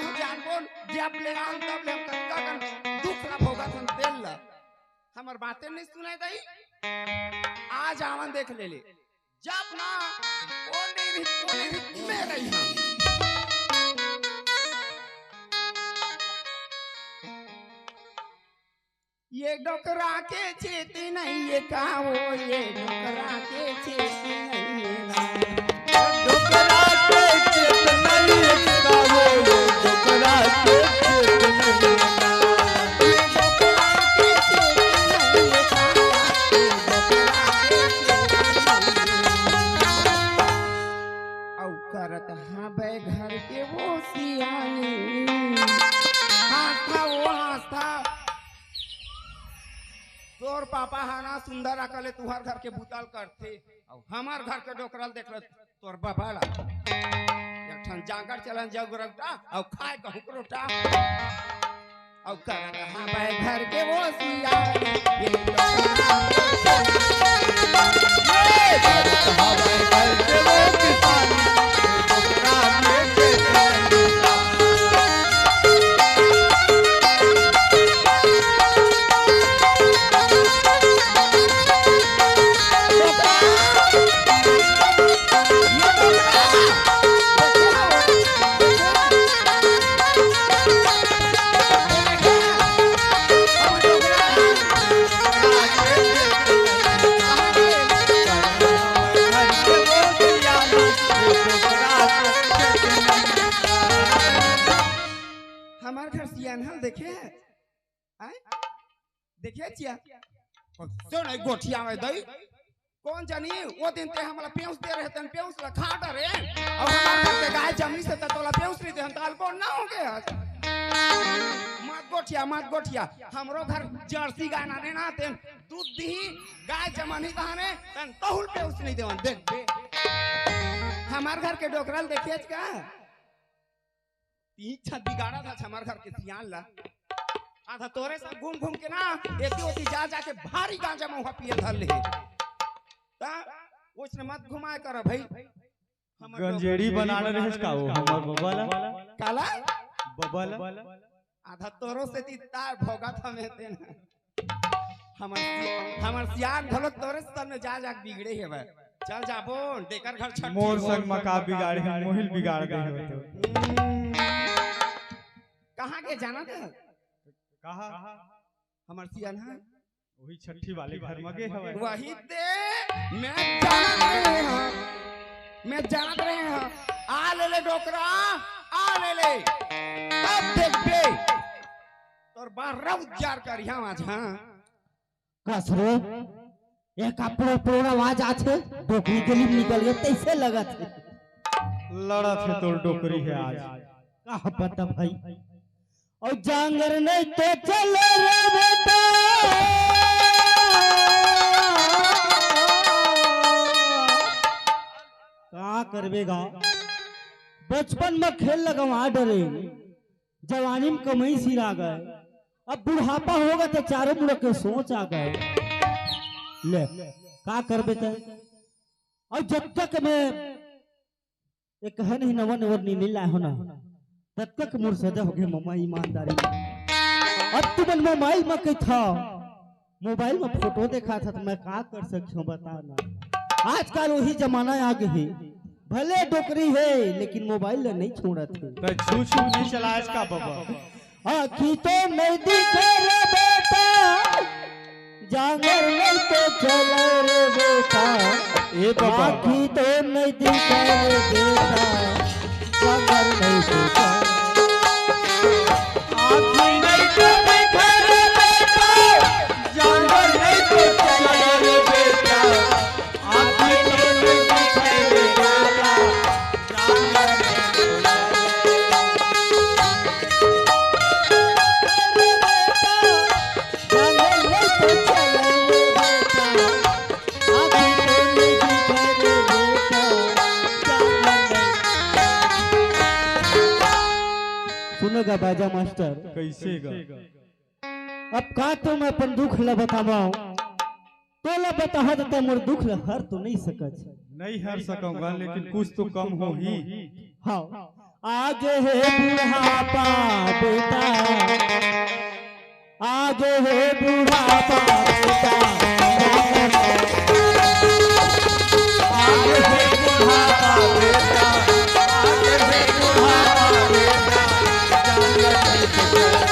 हम जानबो जब ले आन तब ले हम कतका कर दुख ना भोगा थन तेल ला हमर बातें नहीं सुनाई दई आज आवन देख ले ले जब ना ओने में रही हम ये डोकरा के चेती नहीं ये कावो ये डोकरा के चेती नहीं ये ना डोकरा के चेत नहीं कावो ये डोकरा के चेत नहीं ये डोकरा के चेती नहीं ये कावो ये डोकरा के चेती नहीं औ करत हाँ बे घर के वो सियानी हाथा वो हाथा तोर पापा हाना सुंदर अकले तुहार घर के भूताल करते और हमार घर के डोकरल देख ल तोर बाबा ला एक ठन जांगर चलन जग रगटा और खाए कहू करोटा और कर हां भाई घर के वो सिया ये डोकरा घर के वो किसानी डोकरा के देखे देखे चिया सुन गोठिया में दई कौन जानी वो दिन ते हमला पेउस दे रहे तन पेउस ला खा डरे और हमार के गाय जमी से तोला पेउस नहीं दे हम ताल को ना हो गए मत गोठिया हमरो घर जर्सी गाय ना देना तेन दूध दी गाय जमानी कहाने तन तहुल पेउस नहीं देवन देख हमार घर के डोकरल देखे का तीन छत बिगाड़ा था हमार घर के सियान ला आधा तोरे सब घूम घूम के ना एती ओती जा जा के भारी गांजा में पिए धर ले ता उसने मत घुमाए कर भाई गंजेड़ी बनाने रहे का वो हमर बबला काला बबला आधा तोरो से ती तार भोगा था में देन हमर सियान भलो तोरे सब में जा जा बिगड़े है भाई चल जाबो देकर घर छट मोर संग मका बिगाड़ है मोहिल बिगाड़ गए हो तो कहां के जाना था कहा हमर सियान है वही छठी वाले घर में गे हवे वही ते मैं जानत रहे हैं आ ले डोकरा आ ले अब देख बे तोर बार उजार कर यहां आज हां कसरे एक अपना पूरा आवाज आछे डोकरी गली निकल गए तैसे लगत है लड़त है तोर डोकरी है आज का पता भाई और जांगर नहीं तो चल रे बेटा का करबेगा बचपन में खेल लगवा डरे जवानी में कमई सिरा गए अब बुढ़ापा होगा तो चारों मुड़ के सोच आ गए ले का करबे त और जब तक मैं एक है नहीं नवन नवर नहीं ला हो ना तब तक मोर सजा हो गए मम्मा ईमानदारी अब तुमन मोबाइल में कही था मोबाइल में फोटो देखा था तो मैं का कर सकती हूँ बताना आजकल वही जमाना आ गई भले डोकरी है लेकिन मोबाइल नहीं छोड़त है तो छू छू नहीं चला इसका बाबा आखी तो नहीं दिखे रे बेटा जांगर नहीं तो चले रे बेटा ए बाबा आखी तो नहीं दिखे रे बेटा जांगर नहीं तो आखी नहीं तो दिखे रे बेटा जांगर नहीं तो चले रे बेटा आखी नहीं दिखे रे बेटा जांगर सुनेगा बाजा मास्टर कैसे गा अब का तो मैं अपन दुख ला बतावा तो ला बता तो मोर दुख ला हर तो नहीं सकत नहीं हर सकूंगा लेकिन कुछ तो कम हो ही हाँ आगे है बुढ़ापा बेटा, आगे है बुढ़ापा बेटा, आगे है बुढ़ापा बेटा, आगे है बुढ़ापा बेटा, जंगल नहीं टूटेगा।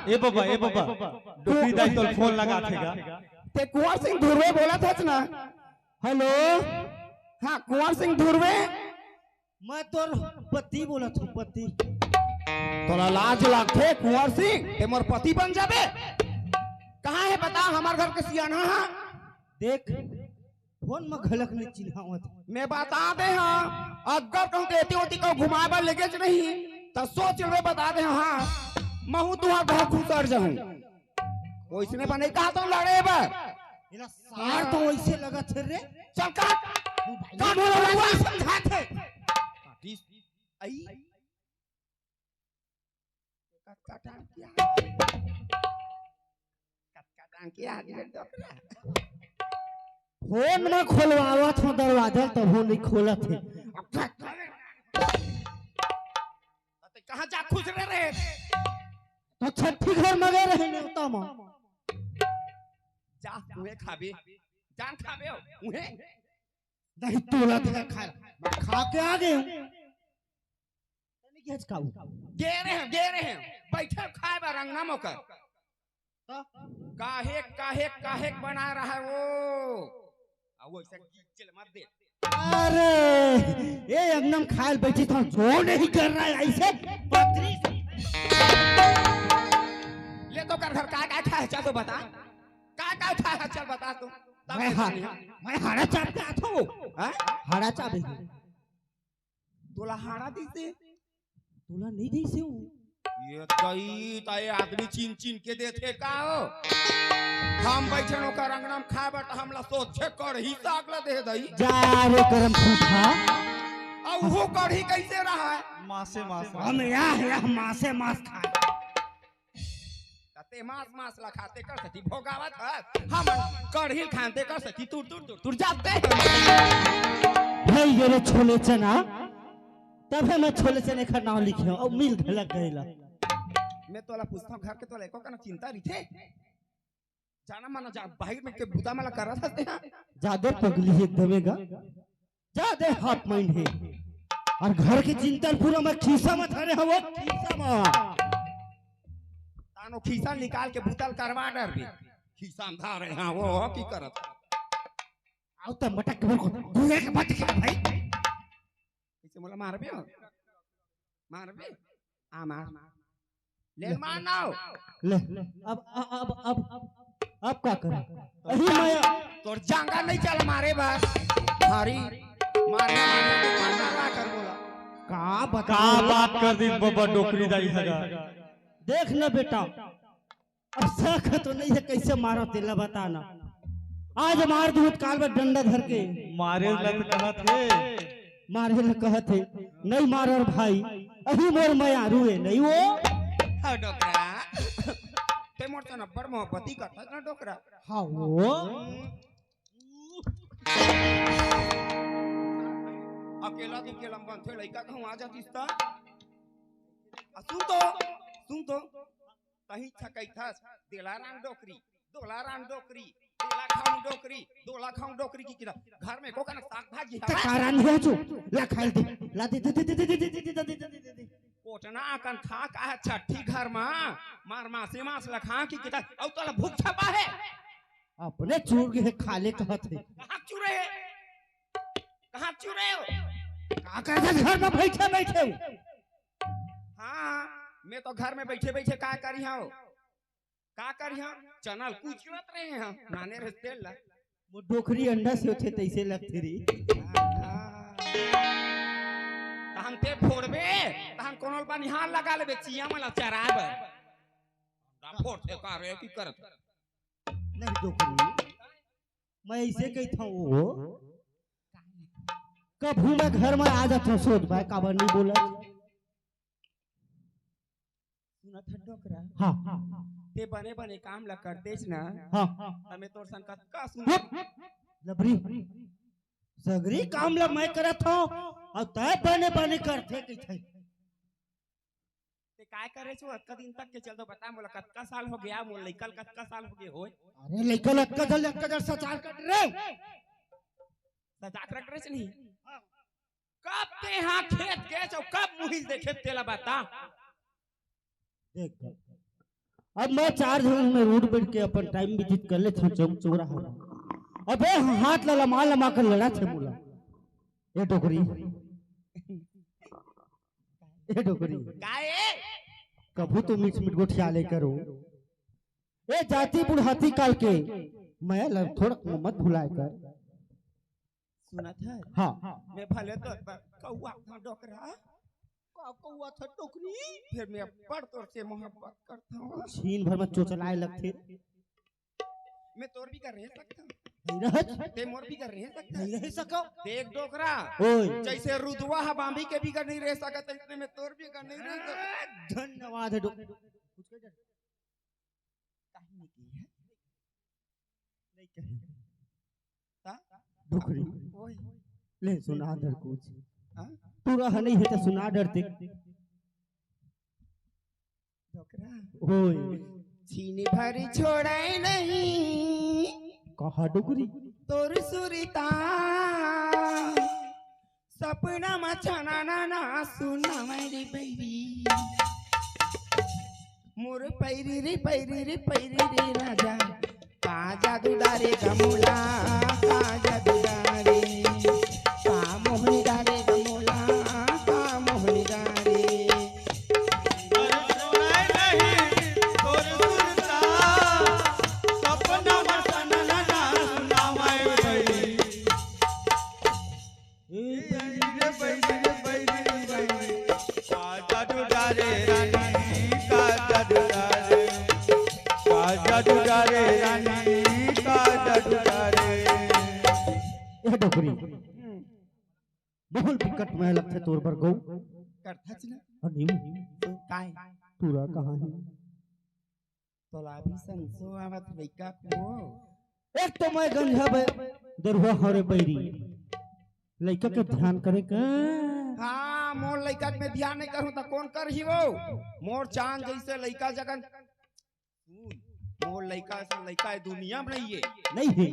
ए बाबा डोकरी दाई तो फोन लगा थेगा। ते कुंवर सिंह धुर्वे बोला था ना। हेलो, हाँ कुंवर सिंह धुर्वे, मैं तोर पति बोला था। पति तोला लाज लागथे कुंवर सिंह, ते मोर पति बन जाबे। कहाँ है बता, हमार घर के सियाना है। देख फोन में घलक नहीं चिन्हावत। मैं बता दे हाँ, अगर कहूँ तेती होती को घुमाए लेके नहीं तो सोच ले बता दे हाँ, महू तुहार बहुत खुश जाऊं। वैसने बने कहा तो लड़े बा सार तो वैसे लगा थे रे। चल काट हुआ समझा थे आई काटान किया फोन में खोलवावा था दरवाजा, तब वो नहीं खोला थे। कहाँ जा खुश रहे तो छठी घर में गए रहे नेवता में। जा उहे खाबे, जान खाबे उहे नहीं तोला तेरा खा, मैं खा के आ गए हूं। तने क्या खाऊ? गे रहे हैं बैठे खाए बा रंगना मोकर। काहे काहे काहे बना रहा है वो, वो ऐसा चल मत दे। अरे ये एकदम खायल बैठी था, जो नहीं कर रहा है ऐसे पत्री ले तो कर घर का खाया चल तो बता, का खाया चल बता तू। मैं हाड़ा चाप के आता हूँ। हाड़ा चाप तोला हाड़ा दी से, तोला नहीं दी से हूँ। ये कई ताए आदमी चीन चीन के देते का हो। हम बैठे नो का रंगनाम खाए बट हमला सोचे कढ़ी सागला दे दई। जा रे करम फूटा, अब वो कढ़ी कैसे रहा है? मासे हम या मासे मास खाए। ते मास ला खाते कर सकी भोगावत है, हम कढ़ी खाते कर सकी तुर जाते भाई ये रे छोले चना, तब मैं छोले चने का नाम लिखे और मिल घलक गईला। मैं तोला पूछता हूं घर के तोला एको का चिंता रही थे जाना माना जा बाहर में के बुता माला कर रहा था। ज्यादा पगली एकदमेगा, ज्यादा हाथ माइंड है। और घर की चिंता पूरा मैं खीसा में थारे हवो, खीसा में तानो खीसा निकाल के बुतल करवा डर भी खीसा में धा रहे हां वो की करत आओ त मटक के को दूरे के मत के भाई इसे मोला मारबे आ मार ले मार नाओ ले। अब का करे अही मैं तोर जांगा नहीं चल मारे बस हारी मारना कर बोला का बात कर दी बाबा डोकरी दाई हगा। देख ना बेटा, अब शक तो नहीं है कैसे मारो तेला बताना। आज मार दूध काल में डंडा धर के मारे लत कहा थे, मारे ल कहते नहीं मार और भाई अही मोर माया रुए नहीं वो हां डोकरा ते मोर तो नब्बर मोहब्बती करता ना डोकरा। हां वो अकेला तू केलम बन थे लइका कहूं आ जातीस ता सुन तो कहीं छकई था दिलाराम डोकरी दोलाराम डोकरी दोला खाऊं डोकरी की किरा घर में को कनक साग भाजी है कारण है जो ला खाल दे ला दे कोटना अकन खा का है छठी घर में मार मासे मास लखा की किता औ तोला भूख छपा है अपने चूर के खाले कहत है। कहां चुरे हो का कर घर में बैठे हां मैं तो घर में बैठे बैठे का करी हूँ का करी हूँ चनल कुछ रहे हैं नाने रस्ते ला वो डोकरी अंडा से होते तैसे लगते री हम ते फोड़बे हम कोनो पर निहाल लगा लेबे चिया वाला चराब दा फोड़ से का रे की करत नहीं डोकरी मैं ऐसे कहता हूँ वो कभू मैं घर में आ जाता हूँ सोच भाई काबर नहीं बोला सुना था डोकरा हाँ ते बने बने काम ला कर देस ना हाँ हमें तोर सन का सुन लबरी सगरी काम ला मैं करत हूँ और तय बने बने करते कि थे ते काय करे छो अक्का दिन तक के चल दो बता मोला कतका साल हो गया मोल लइकल कतका साल हो गए होय अरे लइकल अक्का जल सचार कर रे सजाक रख रहे नहीं कब ते यहाँ खेत गए छो कब मुहिल देखे तेला बता देख अब मैं 4 दिन में रोड पर के अपन टाइम विजिट कर ले थे चौक चौराहा अबे हाथ लमा लमा कर लड़ा थे बोला ये डोकरी गाए कभू तो मिट मिट गोठिया ले करो ए जाति बुढ़ाती काल के मैं थोड़ा मत भुलाए कर सुना था हाँ मैं भले तो कौआ था डोकरा कौआ था टोकरी फिर मैं बड़ तोर से मोहब्बत करता हूँ छीन भर में चोचलाए लगते मैं तोर भी कर रह सकता हूँ ते मोर भी कर रह सकता नहीं रह सको देख डोकरा ओए जैसे रुदवा हबामी के भी कर नहीं रह सकता इतने में तोर भी कर नहीं रह सकता धन्यवाद है डोकरी कुछ कह जा काहे नहीं की है नहीं कहे डोकरी ओए ले सुना दर कुछ हां तू रह नहीं है तो सुना डरते डोकरा ओए छीनी भरी छोड़े नहीं कहा डोकरी तोर सुरीता सपना मचाना ना ना सुना मेरी बैरी मोर पैरी रे राजा का जादू डारे गमोला का जादू डारे का मोहनी डारे गमोला का मोहनी डारे डोकरी बहुल विकट में लगते तोर पर गौ करथच ना और नीम काय तूरा कहाँ है तोला भी संसो आवत लइका को एक तो मैं गंजा दरुआ हरे बैरी लइका के ध्यान करे का हाँ मोर लइका में ध्यान नहीं करूं तो कौन कर ही वो मोर चांद जैसे लइका जगन मोर लइका से लइका दुनिया में नहीं है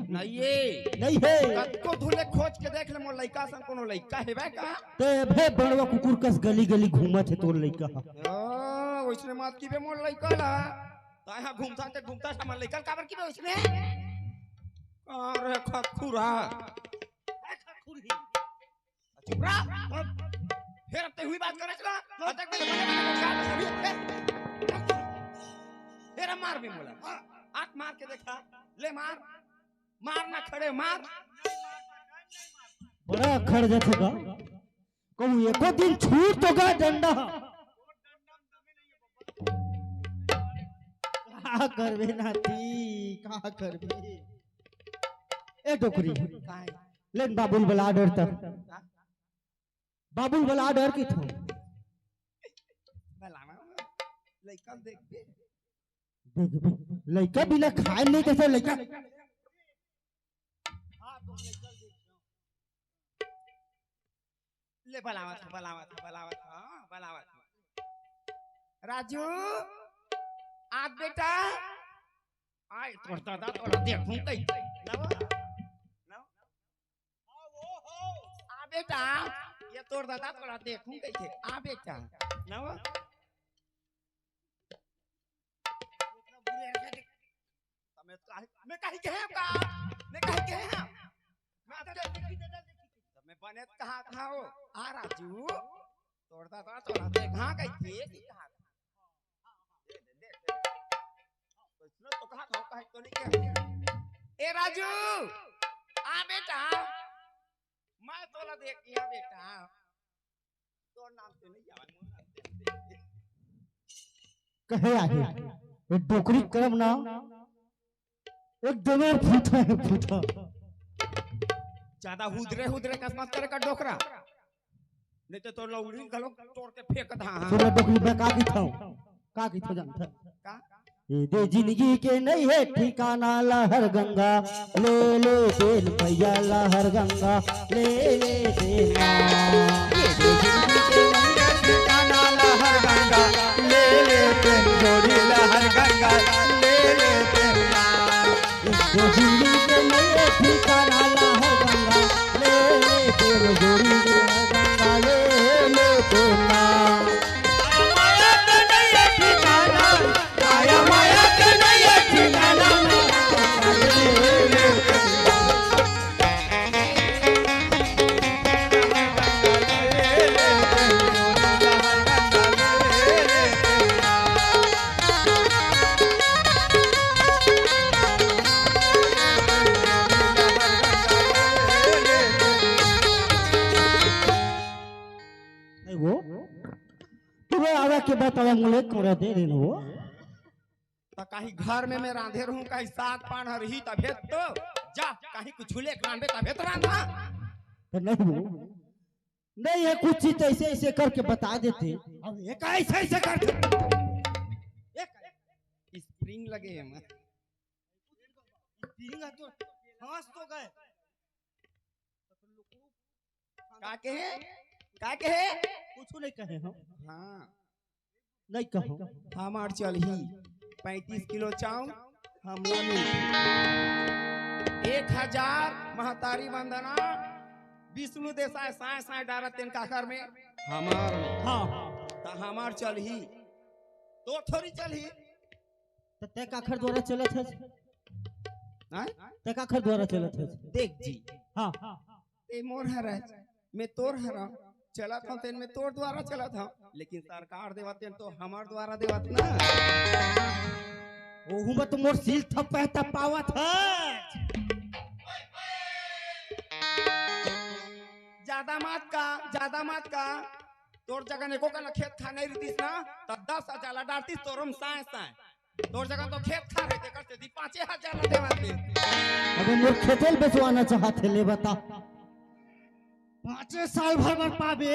नहीं है कतको धुले खोज के देख ले मोर लइका सन कोनो लइका हेबे का ते भे बड़वा कुकुर कस गली गली घूमत है तोर लइका ओ ओइसने मत कीबे मोर लइका ला ता यहां घूमता हमर लइका काबर कीबे ओइसने अरे खखुरा चुप रह फिर अब ते हुई बात करे चला अटक में तेरा मार भी मोला आंख मार के देखा ले मार ना खड़े मार बड़ा खड़ जाएगा कहूँ एको दिन छूट तो गया डंडा कहा करबे नाती कहा करबे ए डोकरी लेन बाबुल बला डर तक बाबुल बला डर की था लइका देख देख लइका बिना खाए नहीं कैसे लइका ले बलावत राजू आज बेटा आय तोड़ दादा तोड़ देखूं कई आ बेटा ये तोड़ दादा तोड़ा देखूं कैसे आ बेटा नवा मैं कहीं के हैं का मैं कहीं के हैं मैं मैं बने कहाँ हो आ राजू तोड़ता था तोड़ा देख हाँ कहीं थे कहाँ है तो नहीं क्या ए राजू आ बेटा मैं तोला देखिया बेटा तो नाम से नहीं जावन मोर नाम से कहे आहे ये डोकरी करम ना एकदम फूटा है फूटा ज्यादा हुदरे हुदरे कसमत करे का डोकरा नहीं तो तोर लौड़ी गलो तोड़ के फेंक दा सुना डोकरी में का की था जानता का ये दे जिंदगी के नहीं है ठिकाना लहर गंगा ले ले तेल भैया लहर गंगा ले ले तेल ये दे जिंदगी के नहीं है ठिकाना लहर गंगा ले ले तेल जोड़ी लहर गंगा ले ले तेल दे जिंदगी के नहीं है ठिकाना लहर गंगा ले ले तेल जोड़ी लहर गंगा ले ले तेल माया के नहीं है ठिकाना माया के नहीं है ठिकाना ले ले वो तुम्हें आवा के बताया मुले करे दे रे वो तो कहीं घर में मैं रांधे रहूं कहीं साग पान रही तबे तो जा कहीं कुछ झूले रांधे तबे तो रांधा तो नहीं वो नहीं है कुछ चीज ऐसे ऐसे करके बता देते अब ये का ऐसे ऐसे करते एक स्प्रिंग लगे हैं मैं पीएंगा तो हंस तो गए का कहे कुछ नहीं कहे हम हाँ नहीं कहो हमार चल ही 35 किलो चाउर हमला में 1000 महतारी वंदना विष्णु देसाई साय साय डारा तेन काकर में हमार में हाँ तो हमार चल ही तो थोड़ी चल ही तो ते काखर द्वारा चलत है हाँ? ते काखर द्वारा चलत है देख जी हाँ ए मोर हरा मैं तोर हरा चला था तेन में तोर द्वारा चला था लेकिन सरकार देवत तेन तो हमार द्वारा देवत ना ओहू में तो मोर सील थपहता पावत है ज्यादा मत का तोर जगह ने को का खेत खा नहीं रहीस ना तब 10,000 ला डालतीस तोरम साय साय तोर जगह तो खेत खा रहे थे करते दी 5,000 ला देवत दे अबे मोर खेतेल बेचवाना चाहते ले बता 5 साल भर पाबे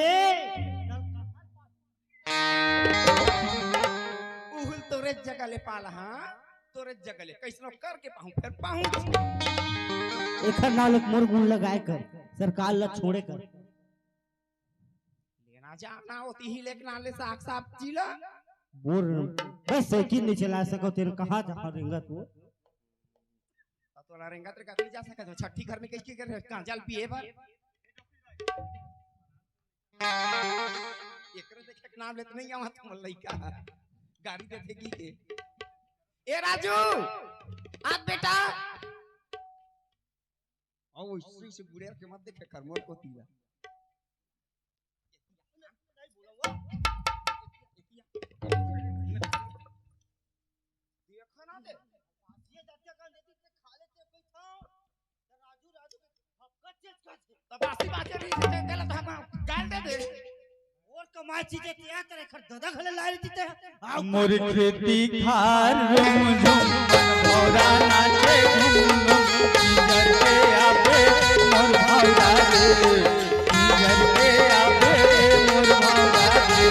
उहुल तोरे जगह ले पाला हां तोरे जगह ले कैसनो करके पाहू फिर पाहू एखर नालक मोर गुण लगाए कर सरकार ला छोड़े कर लेना जाना होती ही लेकिन नाले साग साफ चीला बोर बस साइकिल नहीं चला सको तेरे कहां जा रेंगा तू तोला रेंगा तेरे का जा सका तो छठी घर में कैसे कर कांजल पिए पर एकरे देखे के नाम लेत नहीं आवा तुम लइका गाड़ी दे देगी के ए राजू आ बेटा आओ इसी से बुढ़िया के मत देखे कर मोर को तीला देखा ना दे ये जाते का देती से खा लेते कोई था राजू राजू हक्का चेक कर तब आसी बात नहीं से देला तो हम गाल दे दे और कमाई चीजें क्या करे खर दादा खले ला लेती थे मोर खेती खार झुम भौरा नाचे झुम किजर के आवे मोर भौरा रे किजर के आवे मोर भौरा रे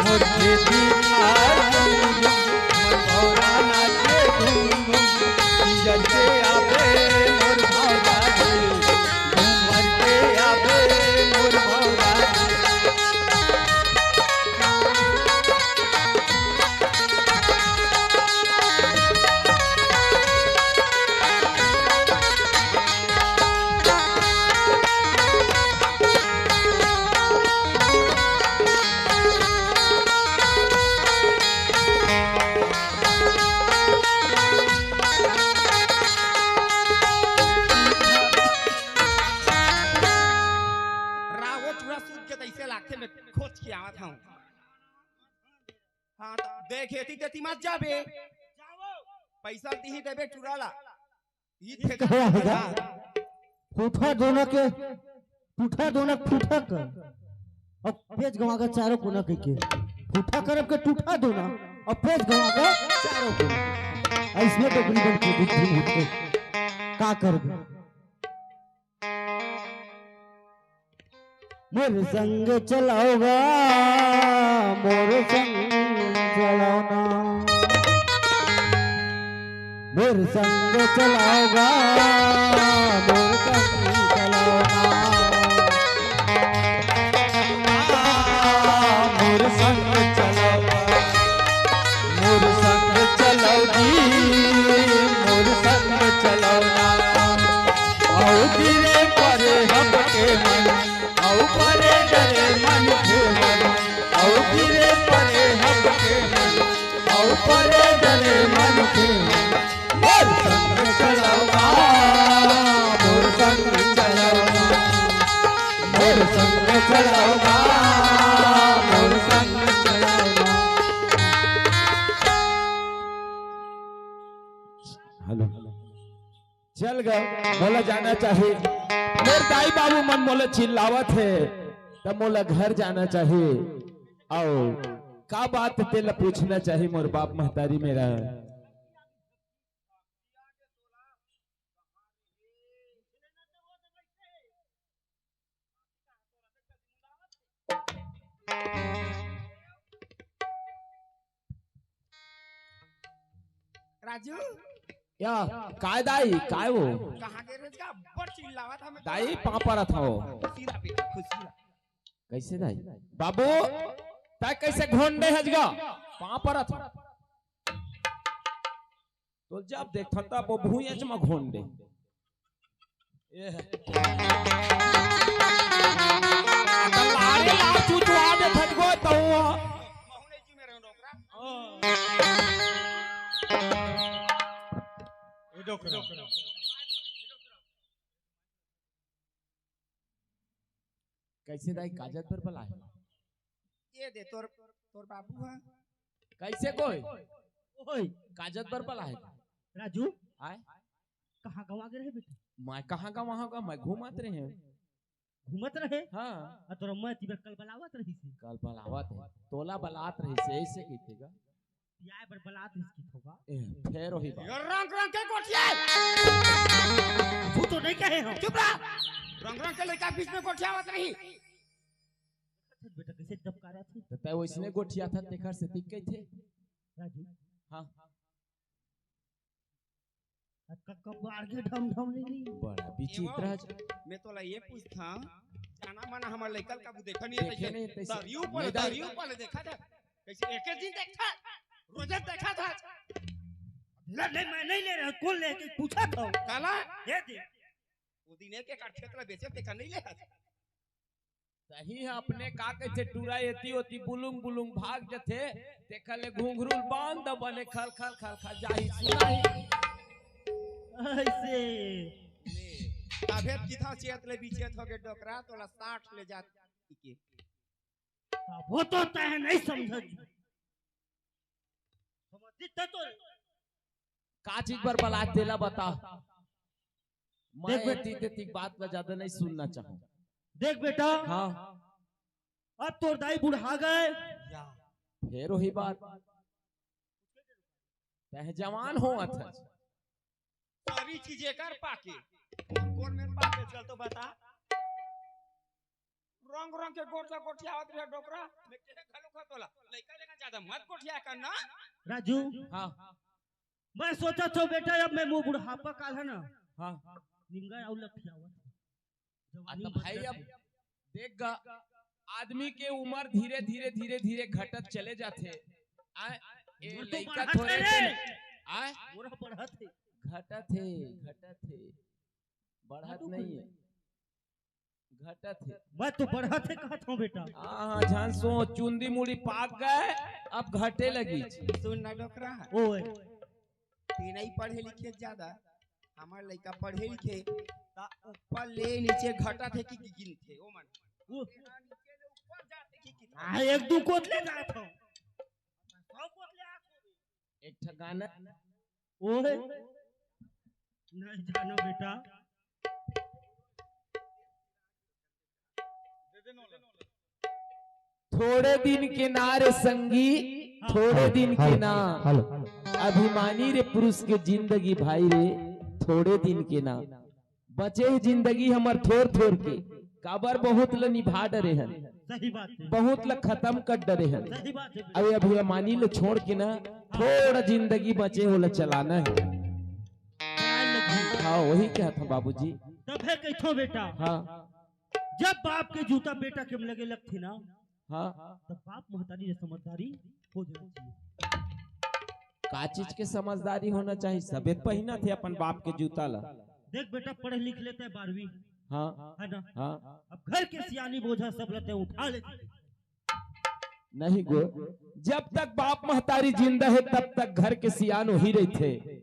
मोर खेती खार झुम मोर भौरा नाचे झुम किजर के आवे मोर भौरा रे झूमर के आवे मोर भौरा रे खोज के आवत हूं हां देख खेती तेती मत जाबे जाओ पैसा दी देबे चुराला ई थे क्या होगा फूफा दोनों के फूफा कर और पेज गवा के चारों कोना के फूफा करब के टूठा दोना और पेज गवा के चारों कोना ऐसने तो गरीबन की बुद्धि होते का करबे मोर संग चलाओगा मोर संग चलाओना मोर संग चलाओगा मोर संग चलाओना मोर संग चलाओ मोर संग चलाओगी मोर संग चलाओना आओ गिरे परे हम के मन आओ परे डरे मन के मन आओ गिरे परे हम के मन आओ परे डरे मन के मन मोर संग चलाओगा मोर संग चलाओगा मोर संग चलाओगा मोर संग चलाओगा। हेलो चल गए बोला जाना चाहिए मेरे दाई बाबू मन मोला चिल्लावत है तब मोला घर जाना चाहिए आओ का बात तेला पूछना चाहिए मोर बाप महतारी मेरा राजू या काय दाई काय वो कहां गे रे का बड़ चिल्लावा था मैं दाई पापा था वो खुशी ला बेटा खुशी ला कैसे दाई बाबू ताय कैसे घोंडे हजगा पापा था तो जब देखता था वो भूयच में घोंडे ये लारे ला चुचवा दे हजगो तो महुने जी में रहो डोकरा कैसे दाई काजत पर बला है ये दे तोर बाबू है कैसे कोई ओए काजत पर बला है राजू आए कहां गवा के रहे बेटा मैं कहां का वहां का मैं घूमत रहे हैं घूमत रहे हां और तोरा मैं तिबर कल बलावत रही से कल बलावत है तोला बलात रही से ऐसे कीतेगा याय पर बलात इसकी होगा फेर वही बात ये रंग रंग के कोठिया तू तो नहीं कहे हो चुप रह रंग के लड़का बीच में कोठियावत रही बेटा कैसे दबकारा थी तो तय वैसने गोठिया था तेखर से टिक थे राजू हां कब आगे ढम ढम नहीं बड़ा विचित्र है मैं तोला ये पूछता जाना माना हमर लइकल का देखा देखे नहीं नहीं है दरियो पर देखा था कैसे एक दिन देखा रोज देखा था नहीं मैं नहीं ले रहा कौन ले के पूछा था काला ये दे वो दिन के काट क्षेत्र बेचे देखा नहीं ले सही है अपने का कहते टूरा एती होती बुलुंग बुलुंग भाग जथे देखले घुंघरू बांध बने खल खल खल खल जाही सुनाही ऐसे तबे जिथा चेत ले बीचे थोगे डोकरा तोला 60 ले जात के वो तो तय नहीं समझ समझ तो का चीज पर बला देला बता मैं देख बेटी तीते बात पर ज्यादा नहीं सुनना चाहूं देख बेटा हां अब तोर दाई बुढ़ा गए फिर वही बात तह जवान हो था सारी चीजें कर पाके कौन में पाके चल तो बता रंग रंग के गोट गोठिया आवत रहे डोकरा मैं के खलो खतोला लइका लेका ज्यादा मत गोठिया करना राजू हां मैं सोचा तो बेटा अब मैं मुंह बुढ़ापा काल है ना हां निंगा और लखियावा तो भाई अब देख गा आदमी के उम्र धीरे धीरे धीरे धीरे घटत चले जाते आए ए लइका थोड़े आए मोरा बढ़त है घटत है बढ़त नहीं है घटत है मैं तो बढ़त है कहत हूं बेटा हां जान सो चुंदी मुड़ी पाक गए अब घटे लगी सुन ना डोकरा ओए ती नहीं पढ़े लिखे ज्यादा हमार लइका पढ़े लिखे ता ऊपर ले नीचे घटा थे कि गिन थे ओ मन नीचे ले ऊपर जाते कि आ एक दो कोत ले जात हूं 100 कोत ले आत एक ठगाना ओए नहीं जानो बेटा। थोड़े दिन के ना रे संगी, थोड़े दिन के ना, अभिमानी रे पुरुष के जिंदगी भाई रे, थोड़े दिन के ना बचे ही जिंदगी हमर थोर थोर के, काबर बहुत ल निभा डरे हन, सही बात है, बहुत ल खत्म कर डरे हन। सही बात है। अरे अभिमानी ल छोड़ के ना थोड़ा जिंदगी बचे हो ल चलाना है। हाँ वही क्या था बाबूजी। तब है कैथो बेटा। हाँ जब बाप के जूता बेटा के लगे लगथे ना, हाँ तब बाप महतारी ने समझदारी हो जाना चाहिए। का चीज के समझदारी होना चाहिए, सबे पहना थे अपन बाप के जूता ला। देख बेटा पढ़ लिख लेते हैं 12वीं, हाँ है ना। हाँ अब घर के सियानी बोझा सब लेते हैं, उठा लेते। नहीं गो, जब तक बाप महतारी जिंदा है तब तक घर के सियान हो ही रही थे।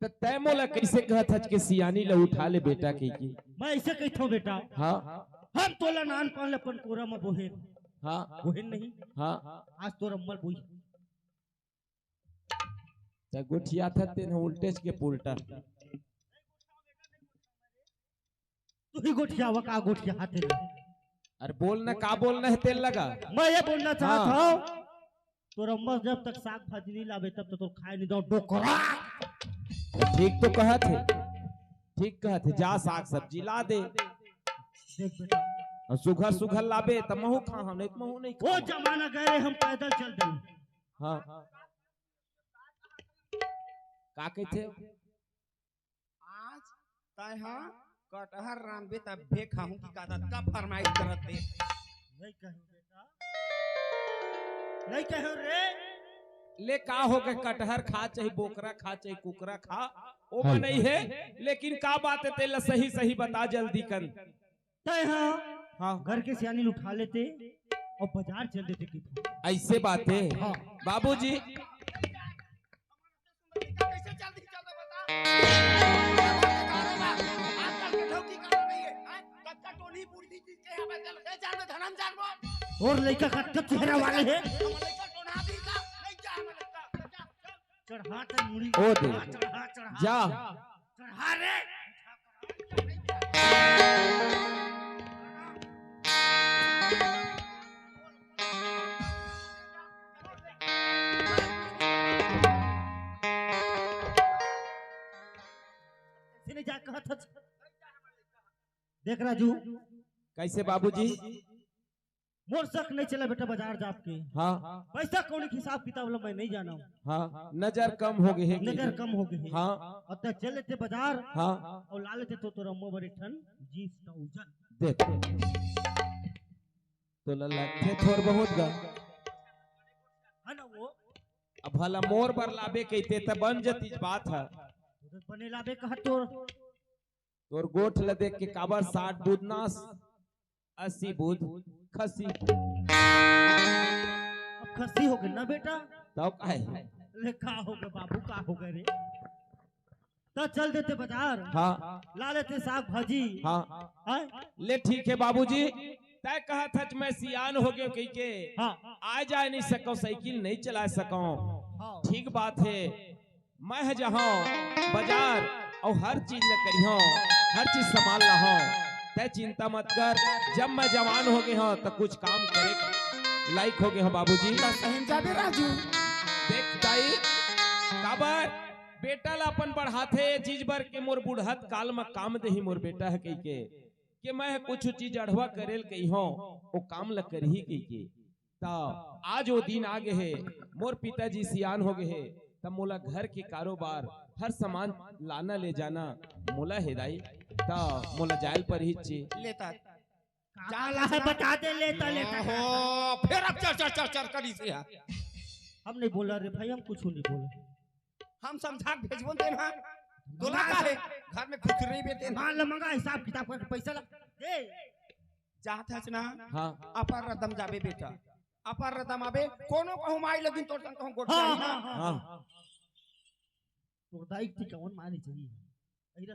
तो तय मोला कैसे कहत हज के सियानी ला उठा ले बेटा की। मैं ऐसे कहता हूँ बेटा। हाँ हम तोला नान पान अपन कोरा में बोहेन, हाँ बोहेन नहीं, हाँ आज तो रम्मल बोई। तो गुठिया था तेन उल्टेज के पुलटा। तू ही गोठिया का गोठिया हाथे ले। अरे बोलना का बोलना है तेल लगा। मैं ये बोलना चाहता हूँ, तो रम्मल जब तक साग भाजी नहीं लावे तब तक तो खाए नहीं दो डोकरा। ठीक तो कहा थे, ठीक कहा थे, जा साग सब्जी ला दे। देख बेटा, और सुघर सुघर लाबे त महू खा, हम नहीं महू नहीं वो खा। जमाना गए हम पैदल चल दें। हाँ का कहते आज तय हाँ कटहर रामबे तब भे खाऊं की का फरमाइश करत दे। नहीं कहो बेटा, नहीं कहो रे। ले का हो गए, कटहर खा चाहे बोकरा खा चाहे कुकरा खा, वो में नहीं है। लेकिन का बात है तेला सही सही बता जल्दी कर। तय हाँ हाँ घर के सियानी उठा लेते और बाजार चल देते किधर। ऐसे बात है हाँ। बाबूजी। कैसे जल्दी चल दे बता। आजकल के ठोकी कारण नहीं है। कच्चा टोनी बुढ़ी चीज के हमें चल के जान में धनम जान वो। और लड़का का चेहरा वाले है। हम लड़का टोना दी का नहीं जा हम लड़का। चढ़ा ते मुड़ी ओ दे चढ़ा चढ़ा जा। चढ़ा रे। सिने जा कहा था। देख राजू, कैसे बाबूजी। मोर शक नहीं चला बेटा बाजार जाप के। हाँ पैसा कौन हिसाब किताब ला मैं नहीं जाना हूँ। हाँ नजर कम हो गए है। नजर कम हो गई है। हाँ और तब चल लेते बाजार हाँ और ला लेते तो तोरा मुंह बड़े ठन जींस ट्राउजर। देख तो ललथे थोड़ बहुत गा। है ना वो। अब भला मोर बर लाबे कहते त बन जती बात है। तो बने लाबे कहा तोर। तोर गोठ ल देख के काबर 60 दूध नास 80 दूध खसी। अब खस्सी हो गए ना बेटा। तब काहे ले का हो गए बाबू, का हो गए रे। तो चल देते बाजार। हाँ ला लेते साग भाजी। हाँ हैं? ले ठीक है बाबूजी। तय कहा था मैं सियान हो गयो कही के हाँ आ जा नहीं सको, साइकिल नहीं चला सको। हाँ ठीक बात है, मैं जहाँ बाजार और हर चीज न करियो, हर चीज संभाल रहा हूँ। तय चिंता मत कर, जब मैं जवान हो गए हूँ तो कुछ काम करे लायक हो गए हूँ बाबूजी। सहन जाबे राजू। देख ताई काबर बेटा ला अपन बढ़ाते चीज बर के मोर बुढ़त काल में काम दही मोर बेटा है कही के मैं कुछ चीज अढ़वा करेल कही हो वो काम ल कर ही कही के। ता आज वो दिन आ गए है, मोर पिताजी सियान हो गए है, तब मोला घर के कारोबार हर सामान लाना ले जाना मोला हेदाई। ता मोला जायल पर ही ची लेता जाला है बता दे। लेता लेता हो फिर अब चल चल चल चल करी से यार। हम नहीं बोला रे भाई, हम कुछ नहीं बोला। हम समझा के भेजबो देन हां दोला का है घर में कुछ नहीं बेटे मान ल मंगा हिसाब किताब करके पैसा ला दे। जात है ना। हाँ अपर रदम जाबे बेटा, अपर रदम आबे कोनो कहूं माई लगिन तोर संग कहूं गोट हाँ जाई हाँ ना। हाँ तो दाई की कौन मानी चाहिए।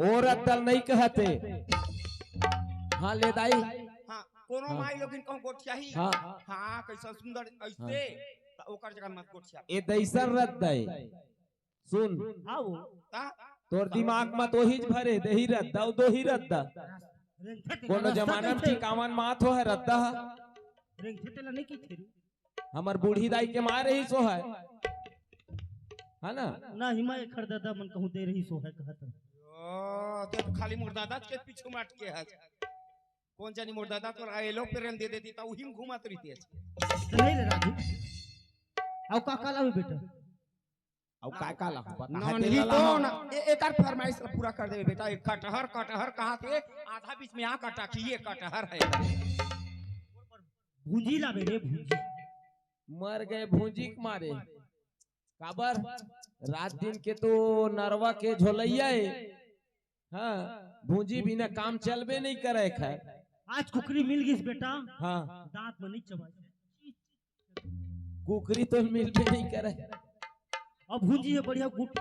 और अतल नहीं कहते। हाँ ले दाई। हां कोनो हाँ। माई लगिन कहूं गोट चाही। हाँ हां कैसा सुंदर ऐसे त ओकर जगह मत गोट चाही। ए दैसन रद दे सुन आओ ता तोर दिमाग में तो ही भरे दे ही रद्दा दो ही रद्दा कोनो जमाना में ठीक आवन मात हो है रद्दा रेंग थेला नहीं की थेरी हमर बूढ़ी दाई के मारे ही सो है ना ना हिमा एक खरदादा मन कहूं दे रही सो है कहत ओ तो खाली मुर्दादा के पीछे माट के है कौन जानी मुर्दादा तो आएलो प्रेम दे देती ता उही में घुमात रहती है तो नहीं रे राजू आओ का काला में बेटा अब काय का ला बता नॉन ही तो ना एक आर फरमाइश पूरा कर देबे बेटा एक कटहर कटहर कहां थे आधा बीच में आ कटा कि ये कटहर है भूंजी लावे रे भूंजी मर गए भूंजी के मारे काबर रात दिन के तो नरवा के झोलैया है हाँ भूंजी बिना काम चलबे नहीं करे खैर आज कुकरी मिल गई बेटा हाँ दांत में नहीं चबाए कुकरी तो मिलबे नहीं करे अब भूंजी है बढ़िया गुट